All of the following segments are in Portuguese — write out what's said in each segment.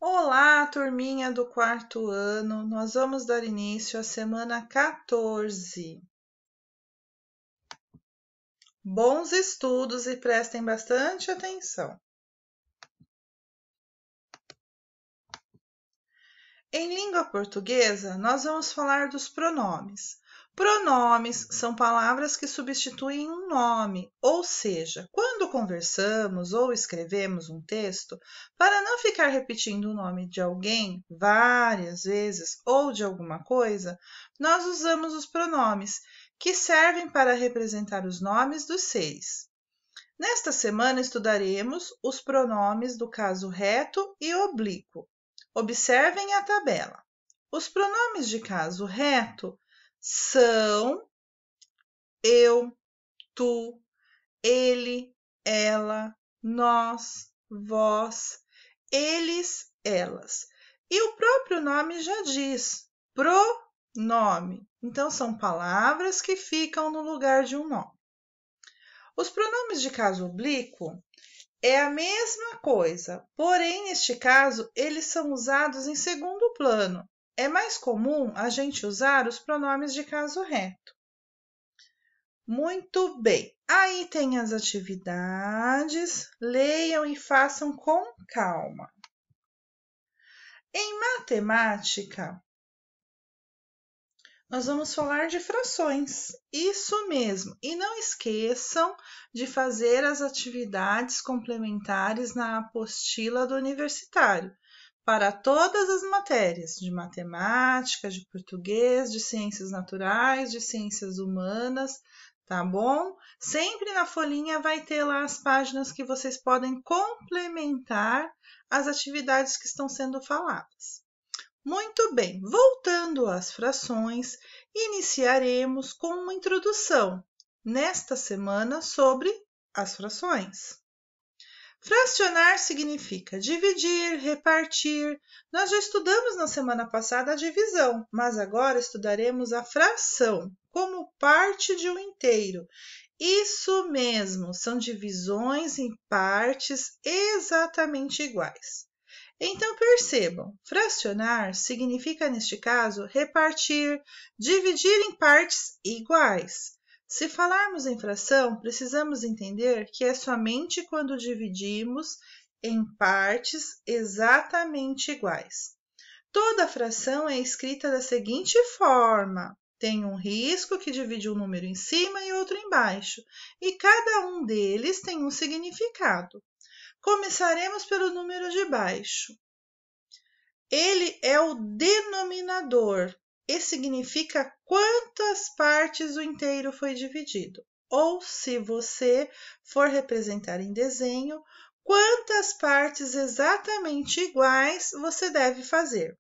Olá, turminha do quarto ano. Nós vamos dar início à semana 14. Bons estudos e prestem bastante atenção. Em língua portuguesa, nós vamos falar dos pronomes. Pronomes são palavras que substituem um nome, ou seja, quando conversamos ou escrevemos um texto, para não ficar repetindo o nome de alguém várias vezes ou de alguma coisa, nós usamos os pronomes, que servem para representar os nomes dos seres. Nesta semana estudaremos os pronomes do caso reto e oblíquo. Observem a tabela. Os pronomes de caso reto são eu, tu, ele, ela, nós, vós, eles, elas. E o próprio nome já diz, pronome. Então, são palavras que ficam no lugar de um nome. Os pronomes de caso oblíquo é a mesma coisa, porém, neste caso, eles são usados em segundo plano. É mais comum a gente usar os pronomes de caso reto. Muito bem. Aí tem as atividades. Leiam e façam com calma. Em matemática, nós vamos falar de frações. Isso mesmo. E não esqueçam de fazer as atividades complementares na apostila do universitário, para todas as matérias, de matemática, de português, de ciências naturais, de ciências humanas, tá bom? Sempre na folhinha vai ter lá as páginas que vocês podem complementar as atividades que estão sendo faladas. Muito bem, voltando às frações, iniciaremos com uma introdução nesta semana sobre as frações. Fracionar significa dividir, repartir. Nós já estudamos na semana passada a divisão, mas agora estudaremos a fração como parte de um inteiro. Isso mesmo, são divisões em partes exatamente iguais. Então, percebam, fracionar significa, neste caso, repartir, dividir em partes iguais. Se falarmos em fração, precisamos entender que é somente quando dividimos em partes exatamente iguais. Toda fração é escrita da seguinte forma: tem um risco que divide um número em cima e outro embaixo, e cada um deles tem um significado. Começaremos pelo número de baixo. Ele é o denominador e significa quantas partes o inteiro foi dividido. Ou, se você for representar em desenho, quantas partes exatamente iguais você deve fazer.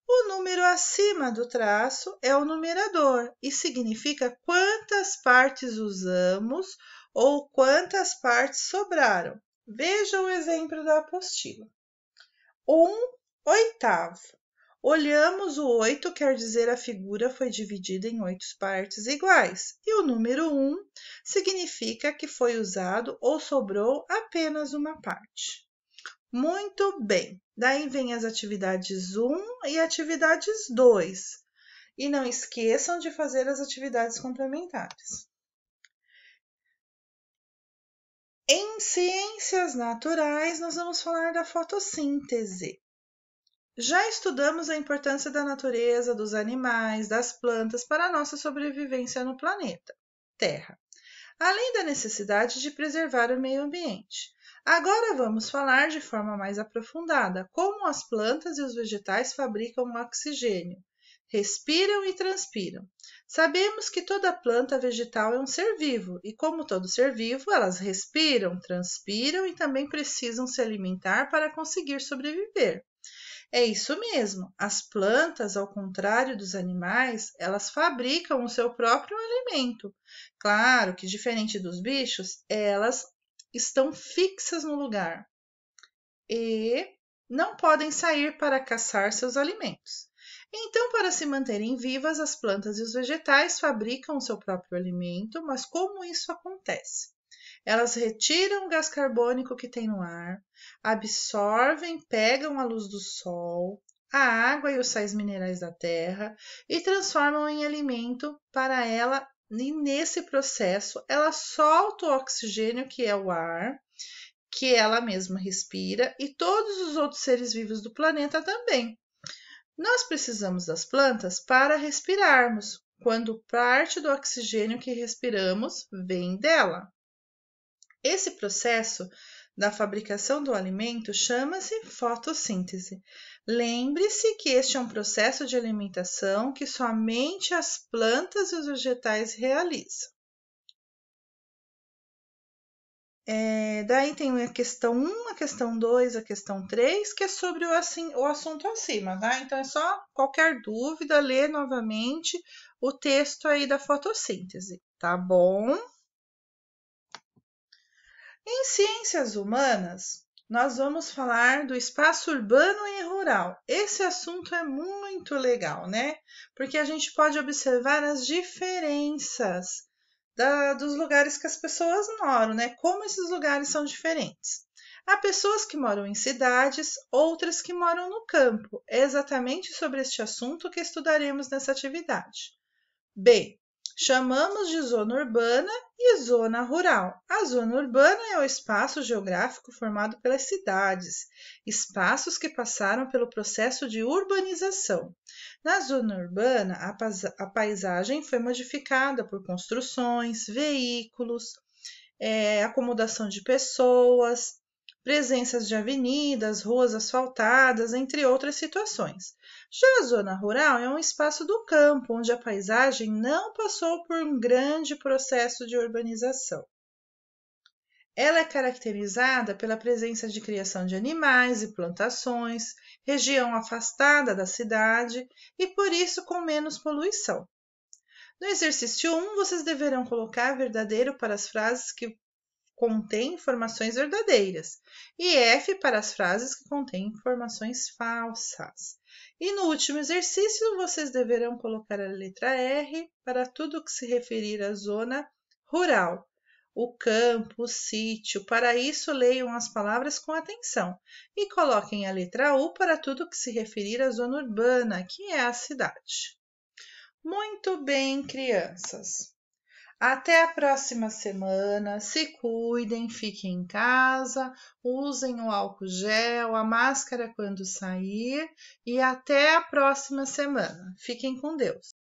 O número acima do traço é o numerador e significa quantas partes usamos ou quantas partes sobraram. Veja o exemplo da apostila. 1/8. Olhamos o 8, quer dizer a figura foi dividida em 8 partes iguais. E o número 1 significa que foi usado ou sobrou apenas uma parte. Muito bem. Daí vem as atividades 1 e atividades 2. E não esqueçam de fazer as atividades complementares. Em ciências naturais, nós vamos falar da fotossíntese. Já estudamos a importância da natureza, dos animais, das plantas para a nossa sobrevivência no planeta Terra, além da necessidade de preservar o meio ambiente. Agora vamos falar de forma mais aprofundada como as plantas e os vegetais fabricam o oxigênio, respiram e transpiram. Sabemos que toda planta vegetal é um ser vivo e, como todo ser vivo, elas respiram, transpiram e também precisam se alimentar para conseguir sobreviver. É isso mesmo, as plantas, ao contrário dos animais, elas fabricam o seu próprio alimento. Claro que, diferente dos bichos, elas estão fixas no lugar e não podem sair para caçar seus alimentos. Então, para se manterem vivas, as plantas e os vegetais fabricam o seu próprio alimento, mas como isso acontece? Elas retiram o gás carbônico que tem no ar, absorvem, pegam a luz do sol, a água e os sais minerais da terra e transformam em alimento para ela. E nesse processo, ela solta o oxigênio, que é o ar, que ela mesma respira, e todos os outros seres vivos do planeta também. Nós precisamos das plantas para respirarmos, quando parte do oxigênio que respiramos vem dela. Esse processo da fabricação do alimento chama-se fotossíntese. Lembre-se que este é um processo de alimentação que somente as plantas e os vegetais realizam. Daí tem a questão 1, a questão 2, a questão 3, que é sobre o assunto acima, tá? Então é só qualquer dúvida, ler novamente o texto aí da fotossíntese, tá bom? Em ciências humanas, nós vamos falar do espaço urbano e rural. Esse assunto é muito legal, né? Porque a gente pode observar as diferenças dos lugares que as pessoas moram, né? Como esses lugares são diferentes. Há pessoas que moram em cidades, outras que moram no campo. É exatamente sobre este assunto que estudaremos nessa atividade. B. Chamamos de zona urbana e zona rural. A zona urbana é o espaço geográfico formado pelas cidades, espaços que passaram pelo processo de urbanização. Na zona urbana, a paisagem foi modificada por construções, veículos, acomodação de pessoas, presenças de avenidas, ruas asfaltadas, entre outras situações. Já a zona rural é um espaço do campo, onde a paisagem não passou por um grande processo de urbanização. Ela é caracterizada pela presença de criação de animais e plantações, região afastada da cidade e, por isso, com menos poluição. No exercício 1, vocês deverão colocar verdadeiro para as frases que contém informações verdadeiras e F para as frases que contêm informações falsas. E no último exercício, vocês deverão colocar a letra R para tudo que se referir à zona rural, o campo, o sítio. Para isso, leiam as palavras com atenção e coloquem a letra U para tudo que se referir à zona urbana, que é a cidade. Muito bem, crianças. Até a próxima semana. Se cuidem, fiquem em casa, usem o álcool gel, a máscara quando sair e até a próxima semana. Fiquem com Deus.